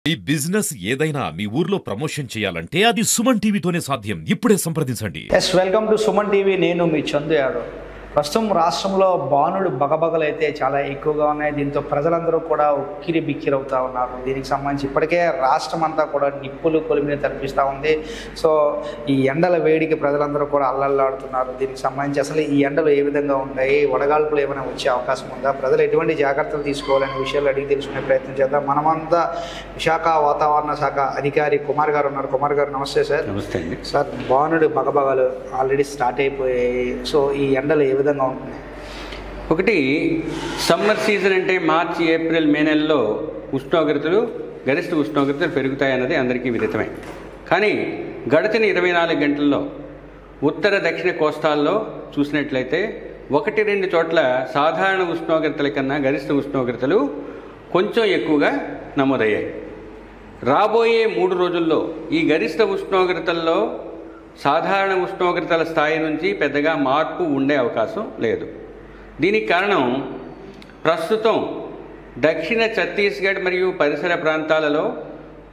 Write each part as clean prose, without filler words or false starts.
ఈ బిజినెస్ ఏదైనా మీ ఊర్లో ప్రమోషన్ చేయాలంటే అది సుమన్ టీవీతోనే సాధ్యం. ఇప్పుడే సంప్రదించండి. Welcome to Suman TV. నేను మీ చందు యాదవ్. ప్రస్తుతం రాష్ట్రంలో బాణుడు బగబగలు అయితే చాలా ఎక్కువగా ఉన్నాయి. దీంతో ప్రజలందరూ కూడా ఉక్కిరి బిక్కిరి అవుతూ ఉన్నారు. దీనికి సంబంధించి ఇప్పటికే రాష్ట్రం అంతా కూడా నిప్పులు కొలిమిని తలపిస్తూ ఉంది. సో ఈ ఎండల వేడికి ప్రజలందరూ కూడా అల్లల్లాడుతున్నారు. దీనికి సంబంధించి అసలు ఈ ఎండలు ఏ విధంగా ఉంటాయి, వడగాల్పులు ఏమైనా వచ్చే అవకాశం ఉందా, ప్రజలు ఎటువంటి జాగ్రత్తలు తీసుకోవాలనే విషయాలు అడిగి తెలుసుకునే ప్రయత్నం చేద్దాం. మనమంతా విశాఖ వాతావరణ శాఖ అధికారి కుమార్ గారు ఉన్నారు. కుమార్ గారు నమస్తే సార్. నమస్తే అండి సార్. బాణుడు బగబగలు ఆల్రెడీ స్టార్ట్ అయిపోయాయి. సో ఈ ఎండలు ఏ విధంగా ఉంటుంది? ఒకటి, సమ్మర్ సీజన్ అంటే మార్చి ఏప్రిల్ మే నెలలో గరిష్ట ఉష్ణోగ్రతలు పెరుగుతాయన్నది అందరికీ విదితమే. కానీ గడిచిన 24 గంటల్లో ఉత్తర దక్షిణ కోస్తాల్లో చూసినట్లయితే 1-2 చోట్ల సాధారణ ఉష్ణోగ్రతల కన్నా గరిష్ట ఉష్ణోగ్రతలు కొంచెం ఎక్కువగా నమోదయ్యాయి. రాబోయే 3 రోజుల్లో ఈ గరిష్ట ఉష్ణోగ్రతల్లో సాధారణ ఉష్ణోగ్రతల స్థాయి నుంచి పెద్దగా మార్పు ఉండే అవకాశం లేదు. దీనికి కారణం ప్రస్తుతం దక్షిణ ఛత్తీస్గఢ్ మరియు పరిసర ప్రాంతాలలో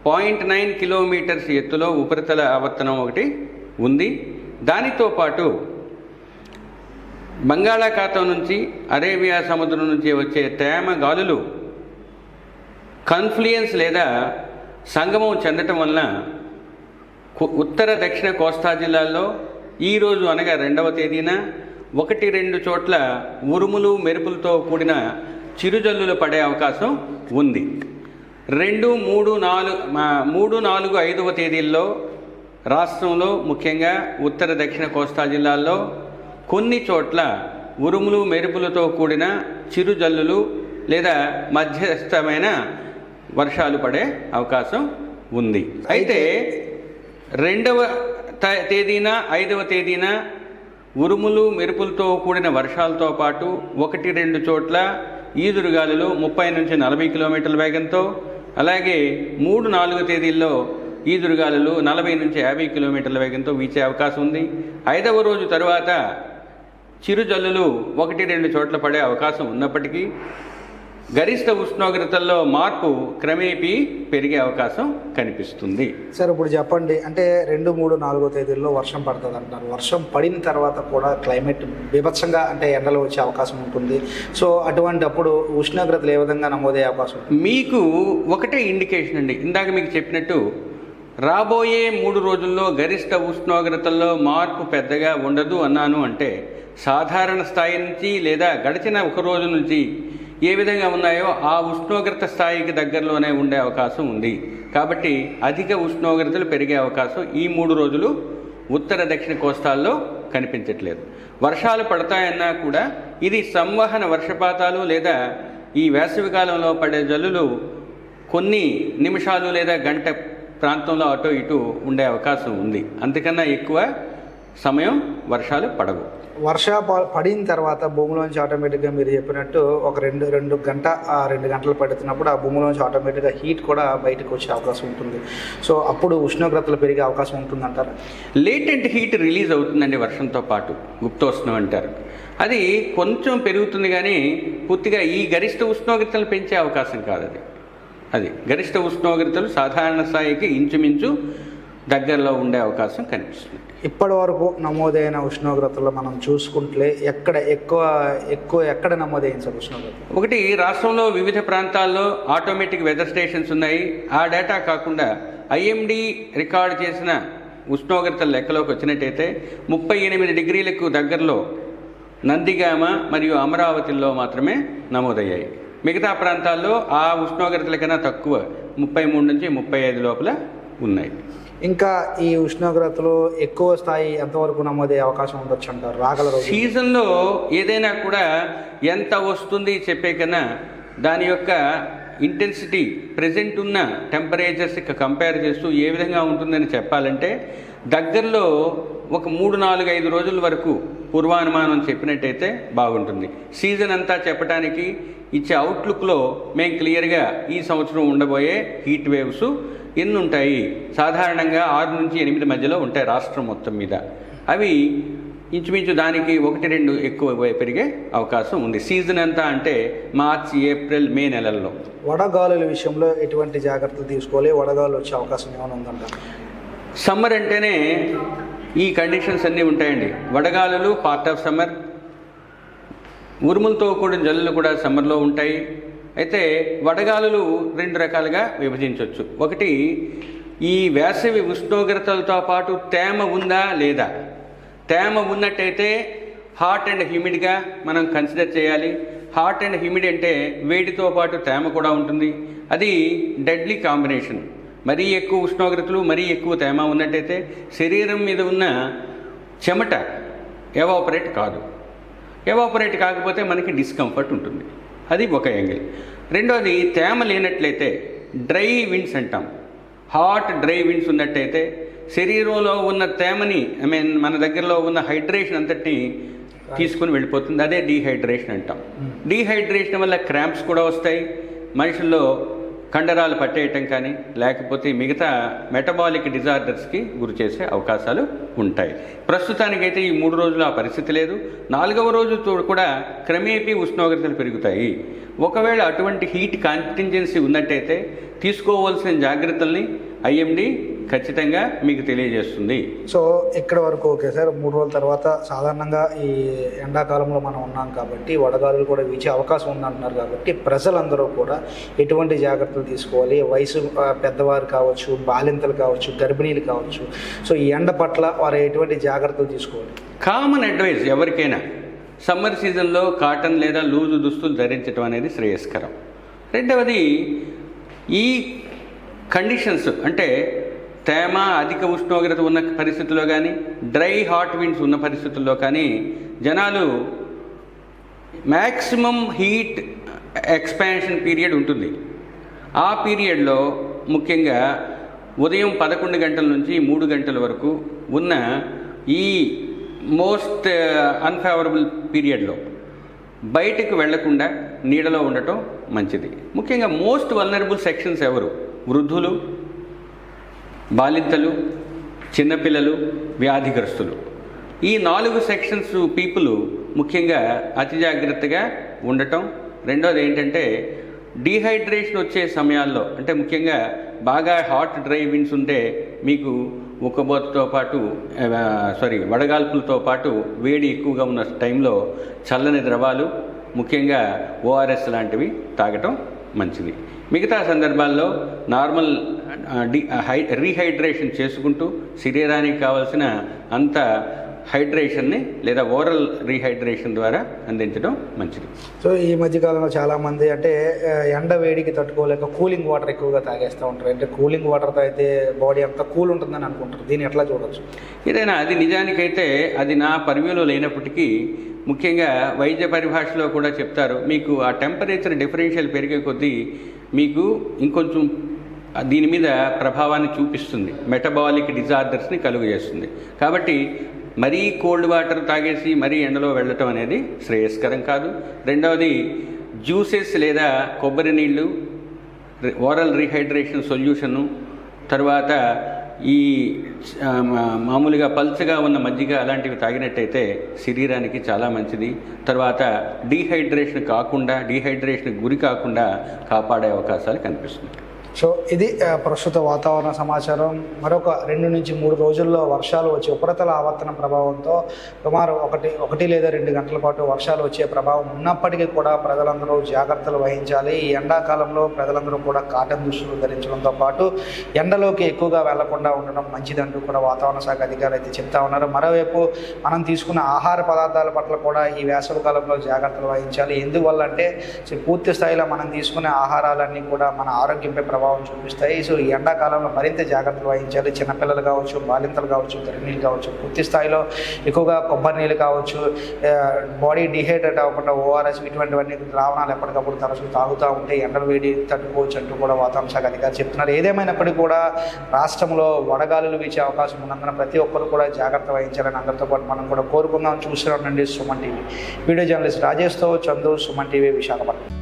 0.9 కిలోమీటర్స్ ఎత్తులో ఉపరితల ఆవర్తనం ఒకటి ఉంది. దానితో పాటు బంగాళాఖాతం నుంచి అరేబియా సముద్రం నుంచి వచ్చే తేమ గాలులు కన్ఫ్లుయెన్స్ లేదా సంగమం చెందటం వలన ఉత్తర దక్షిణ కోస్తా జిల్లాల్లో ఈరోజు అనగా 2వ తేదీన 1-2 చోట్ల ఉరుములు మెరుపులతో కూడిన చిరుజల్లులు పడే అవకాశం ఉంది. 2, 3, 4, 5వ తేదీల్లో రాష్ట్రంలో ముఖ్యంగా ఉత్తర దక్షిణ కోస్తా జిల్లాల్లో కొన్ని చోట్ల ఉరుములు మెరుపులతో కూడిన చిరుజల్లులు లేదా మధ్యస్థమైన వర్షాలు పడే అవకాశం ఉంది. అయితే 2వ తేదీన 5వ తేదీన ఉరుములు మెరుపులతో కూడిన వర్షాలతో పాటు 1-2 చోట్ల ఈదురుగాలులు 30 నుంచి 40 కిలోమీటర్ల వేగంతో, అలాగే 3, 4 తేదీల్లో ఈదురుగాలులు 40 నుంచి 50 కిలోమీటర్ల వేగంతో వీచే అవకాశం ఉంది. 5వ రోజు తరువాత చిరుజల్లులు 1-2 చోట్ల పడే అవకాశం ఉన్నప్పటికీ గరిష్ట ఉష్ణోగ్రతల్లో మార్పు క్రమేపీ పెరిగే అవకాశం కనిపిస్తుంది. సార్ ఇప్పుడు చెప్పండి, అంటే 2, 3, 4 తేదీల్లో వర్షం పడుతుంది అంటున్నారు. వర్షం పడిన తర్వాత కూడా క్లైమేట్ బీభత్సంగా అంటే ఎండలు వచ్చే అవకాశం ఉంటుంది. సో అటువంటి అప్పుడు ఉష్ణోగ్రతలు ఏ విధంగా నమోదయ్యే అవకాశం ఉంటుంది? మీకు ఒకటే ఇండికేషన్ అండి, ఇందాక మీకు చెప్పినట్టు రాబోయే 3 రోజుల్లో గరిష్ట ఉష్ణోగ్రతల్లో మార్పు పెద్దగా ఉండదు అన్నాను. అంటే సాధారణ స్థాయి నుంచి లేదా గడిచిన ఒక రోజు నుంచి ఏ విధంగా ఉన్నాయో ఆ ఉష్ణోగ్రత స్థాయికి దగ్గరలోనే ఉండే అవకాశం ఉంది. కాబట్టి అధిక ఉష్ణోగ్రతలు పెరిగే అవకాశం ఈ 3 రోజులు ఉత్తర దక్షిణ కోస్తాల్లో కనిపించట్లేదు. వర్షాలు పడతాయన్నా కూడా ఇది సంవహన వర్షపాతాలు లేదా ఈ వేసవి కాలంలో పడే జల్లులు కొన్ని నిమిషాలు లేదా గంట ప్రాంతంలో అటు ఇటు ఉండే అవకాశం ఉంది. అంతకన్నా ఎక్కువ సమయం వర్షాలు పడవు. పడిన తర్వాత భూమిలోంచి ఆటోమేటిక్గా మీరు చెప్పినట్టు ఒక 2 గంటలు పడుతున్నప్పుడు ఆ భూమిలోంచి ఆటోమేటిక్గా హీట్ కూడా బయటకు వచ్చే అవకాశం ఉంటుంది. సో అప్పుడు ఉష్ణోగ్రతలు పెరిగే అవకాశం ఉంటుందంటారు. లేటెంట్ హీట్ రిలీజ్ అవుతుందండి వర్షంతో పాటు, గుప్తోష్ణం అంటారు. అది కొంచెం పెరుగుతుంది కానీ పూర్తిగా ఈ గరిష్ట ఉష్ణోగ్రతలు పెంచే అవకాశం కాదు. అది గరిష్ట ఉష్ణోగ్రతలు సాధారణ స్థాయికి ఇంచుమించు దగ్గరలో ఉండే అవకాశం కనిపిస్తుంది. ఇప్పటి వరకు నమోదైన ఉష్ణోగ్రతలు మనం చూసుకుంటే ఎక్కడ నమోదైంది సార్ ఉష్ణోగ్రత? ఒకటి, రాష్ట్రంలో వివిధ ప్రాంతాల్లో ఆటోమేటిక్ వెదర్ స్టేషన్స్ ఉన్నాయి. ఆ డేటా కాకుండా ఐఎండీ రికార్డు చేసిన ఉష్ణోగ్రతల లెక్కలోకి వచ్చినట్టయితే 38 డిగ్రీలకు దగ్గరలో నందిగామ మరియు అమరావతిలో మాత్రమే నమోదయ్యాయి. మిగతా ప్రాంతాల్లో ఆ ఉష్ణోగ్రతల కన్నా తక్కువ 33 నుంచి 35 లోపల ఉన్నాయి. ఇంకా ఈ ఉష్ణోగ్రతలు ఎక్కువ స్థాయి ఎంతవరకు నమోదయ్యే అవకాశం ఉండొచ్చు అంటారు రాగల రోజు? సీజన్లో ఏదైనా కూడా ఎంత వస్తుంది చెప్పే కన్నా దాని యొక్క ఇంటెన్సిటీ ప్రజెంట్ ఉన్న టెంపరేచర్స్కి కంపేర్ చేస్తూ ఏ విధంగా ఉంటుందని చెప్పాలంటే దగ్గరలో ఒక 3, 4, 5 రోజుల వరకు పూర్వానుమానం చెప్పినట్టయితే బాగుంటుంది. సీజన్ అంతా చెప్పడానికి ఇచ్చే అవుట్లుక్లో మేము క్లియర్గా ఈ సంవత్సరం ఉండబోయే హీట్ వేవ్స్ ఎన్ని ఉంటాయి, సాధారణంగా 6 నుంచి 8 మధ్యలో ఉంటాయి రాష్ట్రం మొత్తం మీద. అవి ఇంచుమించు దానికి 1-2 ఎక్కువ పెరిగే అవకాశం ఉంది. సీజన్ అంతా అంటే మార్చి, ఏప్రిల్, మే నెలల్లో. వడగాలుల విషయంలో ఎటువంటి జాగ్రత్తలు తీసుకోవాలి? వడగాలు వచ్చే అవకాశం ఏమైనా ఉందంట? సమ్మర్ అంటేనే ఈ కండిషన్స్ అన్నీ ఉంటాయండి. వడగాలులు పార్ట్ ఆఫ్ సమ్మర్, ఉరుములతో కూడిన జల్లులు కూడా సమ్మర్లో ఉంటాయి. అయితే వడగాలులు 2 రకాలుగా విభజించవచ్చు. ఒకటి, ఈ వేసవి ఉష్ణోగ్రతలతో పాటు తేమ ఉందా లేదా. తేమ ఉన్నట్టయితే హాట్ అండ్ హ్యూమిడ్గా మనం కన్సిడర్ చేయాలి. హాట్ అండ్ హ్యూమిడ్ అంటే వేడితో పాటు తేమ కూడా ఉంటుంది. అది డెడ్లీ కాంబినేషన్. మరీ ఎక్కువ ఉష్ణోగ్రతలు, మరీ ఎక్కువ తేమ ఉన్నట్టయితే శరీరం మీద ఉన్న చెమట ఎవాపరేట్ కాదు. ఎవాపరేట్ కాకపోతే మనకి డిస్కంఫర్ట్ ఉంటుంది. అది ఒక యాంగిల్. రెండోది, తేమ లేనట్లయితే డ్రై విండ్స్ అంటాం. హాట్ డ్రై విండ్స్ ఉన్నట్టయితే శరీరంలో ఉన్న తేమని మన దగ్గరలో ఉన్న హైడ్రేషన్ అంతటిని తీసుకుని వెళ్ళిపోతుంది. అదే డీహైడ్రేషన్ అంటాం. డీహైడ్రేషన్ వల్ల క్రాంప్స్ కూడా వస్తాయి. మనుషుల్లో కండరాలు పట్టేయటం కానీ లేకపోతే మిగతా మెటబాలిక్ డిజార్డర్స్కి గురి చేసే అవకాశాలు ఉంటాయి. ప్రస్తుతానికైతే ఈ 3 రోజులు ఆ పరిస్థితి లేదు. 4వ రోజు కూడా క్రమేపీ ఉష్ణోగ్రతలు పెరుగుతాయి. ఒకవేళ అటువంటి హీట్ కాంటింజెన్సీ ఉన్నట్టయితే తీసుకోవాల్సిన జాగ్రత్తల్ని ఐఎండి ఖచ్చితంగా మీకు తెలియజేస్తుంది. సో ఇక్కడ వరకు ఓకే సార్. 3 రోజుల తర్వాత సాధారణంగా ఈ ఎండాకాలంలో మనం ఉన్నాం కాబట్టి వడగాలులు కూడా వీచే అవకాశం ఉందంటున్నారు. కాబట్టి ప్రజలందరూ కూడా ఎటువంటి జాగ్రత్తలు తీసుకోవాలి? వయసు పెద్దవారు కావచ్చు, బాలింతలు కావచ్చు, గర్భిణీలు కావచ్చు. సో ఈ ఎండ పట్ల వారు ఎటువంటి జాగ్రత్తలు తీసుకోవాలి? కామన్ అడ్వైజ్ ఎవరికైనా సమ్మర్ సీజన్లో కాటన్ లేదా లూజు దుస్తులు ధరించడం అనేది శ్రేయస్కరం. రెండవది, ఈ కండిషన్స్ అంటే తేమ, అధిక ఉష్ణోగ్రత ఉన్న పరిస్థితుల్లో కానీ, డ్రై హాట్ విండ్స్ ఉన్న పరిస్థితుల్లో కానీ జనాలు మ్యాక్సిమం హీట్ ఎక్స్పాన్షన్ పీరియడ్ ఉంటుంది. ఆ పీరియడ్లో ముఖ్యంగా ఉదయం 11 గంటల నుంచి 3 గంటల వరకు ఉన్న ఈ మోస్ట్ అన్ఫేవరబుల్ పీరియడ్లో బయటకు వెళ్లకుండా నీడలో ఉండటం మంచిది. ముఖ్యంగా మోస్ట్ వల్నరబుల్ సెక్షన్స్ ఎవరు? వృద్ధులు, బాలింతలు, చిన్నపిల్లలు, వ్యాధిగ్రస్తులు. ఈ 4 సెక్షన్స్ పీపుల్ ముఖ్యంగా అతి జాగ్రత్తగా ఉండటం. రెండోది ఏంటంటే డీహైడ్రేషన్ వచ్చే సమయాల్లో, అంటే ముఖ్యంగా బాగా హాట్ డ్రై విండ్స్ ఉంటే మీకు ఉక్కబోతుతో పాటు వడగాల్పులతో పాటు వేడి ఎక్కువగా ఉన్న టైంలో చల్లని ద్రవాలు, ముఖ్యంగా ఓఆర్ఎస్ లాంటివి తాగటం మంచిది. మిగతా సందర్భాల్లో నార్మల్ రీహైడ్రేషన్ చేసుకుంటూ శరీరానికి కావాల్సిన అంత హైడ్రేషన్ని లేదా ఓరల్ రీహైడ్రేషన్ ద్వారా అందించడం మంచిది. సో ఈ మధ్యకాలంలో చాలామంది అంటే ఎండ వేడికి తట్టుకోలేక కూలింగ్ వాటర్ ఎక్కువగా తాగేస్తూ ఉంటారు. అంటే కూలింగ్ వాటర్తో అయితే బాడీ అంతా కూల్ ఉంటుందని అనుకుంటారు. దీన్ని ఎట్లా చూడవచ్చు? ఏదైనా అది నిజానికైతే అది నా పరివ్యూలో లేనప్పటికీ ముఖ్యంగా వైద్య పరిభాషలో కూడా చెప్తారు, మీకు ఆ టెంపరేచర్ డిఫరెన్షియల్ పెరిగే కొద్దీ మీకు ఇంకొంచెం దీని మీద ప్రభావాన్ని చూపిస్తుంది, మెటబాలిక్ డిజార్డర్స్ని కలుగజేస్తుంది. కాబట్టి మరీ కోల్డ్ వాటర్ తాగేసి మరీ ఎండలో వెళ్ళటం అనేది శ్రేయస్కరం కాదు. రెండవది, జ్యూసెస్ లేదా కొబ్బరి నీళ్ళు, ఓరల్ రీహైడ్రేషన్ సొల్యూషను, తర్వాత ఈ మామూలుగా పల్చగా ఉన్న మజ్జిగ అలాంటివి తాగినట్టయితే శరీరానికి చాలా మంచిది. తర్వాత డీహైడ్రేషన్ గురి కాకుండా కాపాడే అవకాశాలు కనిపిస్తున్నాయి. సో ఇది ప్రస్తుత వాతావరణ సమాచారం. మరొక 2 నుంచి 3 రోజుల్లో వర్షాలు వచ్చే ఉపరితల ఆవర్తన ప్రభావంతో సుమారు 1 లేదా 2 గంటల పాటు వర్షాలు వచ్చే ప్రభావం ఉన్నప్పటికీ కూడా ప్రజలందరూ జాగ్రత్తలు వహించాలి. ఈ ఎండాకాలంలో ప్రజలందరూ కూడా కాటన్ దుస్తులు ధరించడంతో పాటు ఎండలోకి ఎక్కువగా వెళ్లకుండా ఉండడం మంచిదంటూ కూడా వాతావరణ శాఖ అధికారులు అయితే చెప్తా ఉన్నారు. మరోవైపు మనం తీసుకున్న ఆహార పదార్థాల పట్ల కూడా ఈ వేసవి కాలంలో జాగ్రత్తలు వహించాలి. ఎందువల్ల అంటే పూర్తి స్థాయిలో మనం తీసుకునే ఆహారాలన్నీ కూడా మన ఆరోగ్యంపై ప్రభావం చూపిస్తాయి. సో ఈ ఎండాకాలంలో మరింత జాగ్రత్తలు వహించాలి. చిన్నపిల్లలు కావచ్చు, బాలింతలు కావచ్చు, గర్భిణీలు కావచ్చు, పూర్తి స్థాయిలో ఎక్కువగా కొబ్బరి నీళ్ళు కావచ్చు, బాడీ డిహైడ్రేట్ అవ్వకుండా ఓఆర్ఎస్ ఇటువంటివన్నీ ద్రావణాలు ఎప్పటికప్పుడు తరచూ తాగుతూ ఉంటే ఎండలు వేడి తట్టుకోవచ్చు అంటూ కూడా వాతావరణ శాఖ అధికారులు చెప్తున్నారు. ఏదేమైనప్పటికీ కూడా రాష్ట్రంలో వడగాలులు వీచే అవకాశం ఉన్నందున ప్రతి ఒక్కరు కూడా జాగ్రత్త వహించాలని అందరితో పాటు మనం కూడా కోరుకుందాం. చూస్తూ ఉండండి సుమన్ టీవీ. వీడియో జర్నలిస్ట్ రాజేష్తో చందు, సుమన్ టీవీ, విశాఖపట్నం.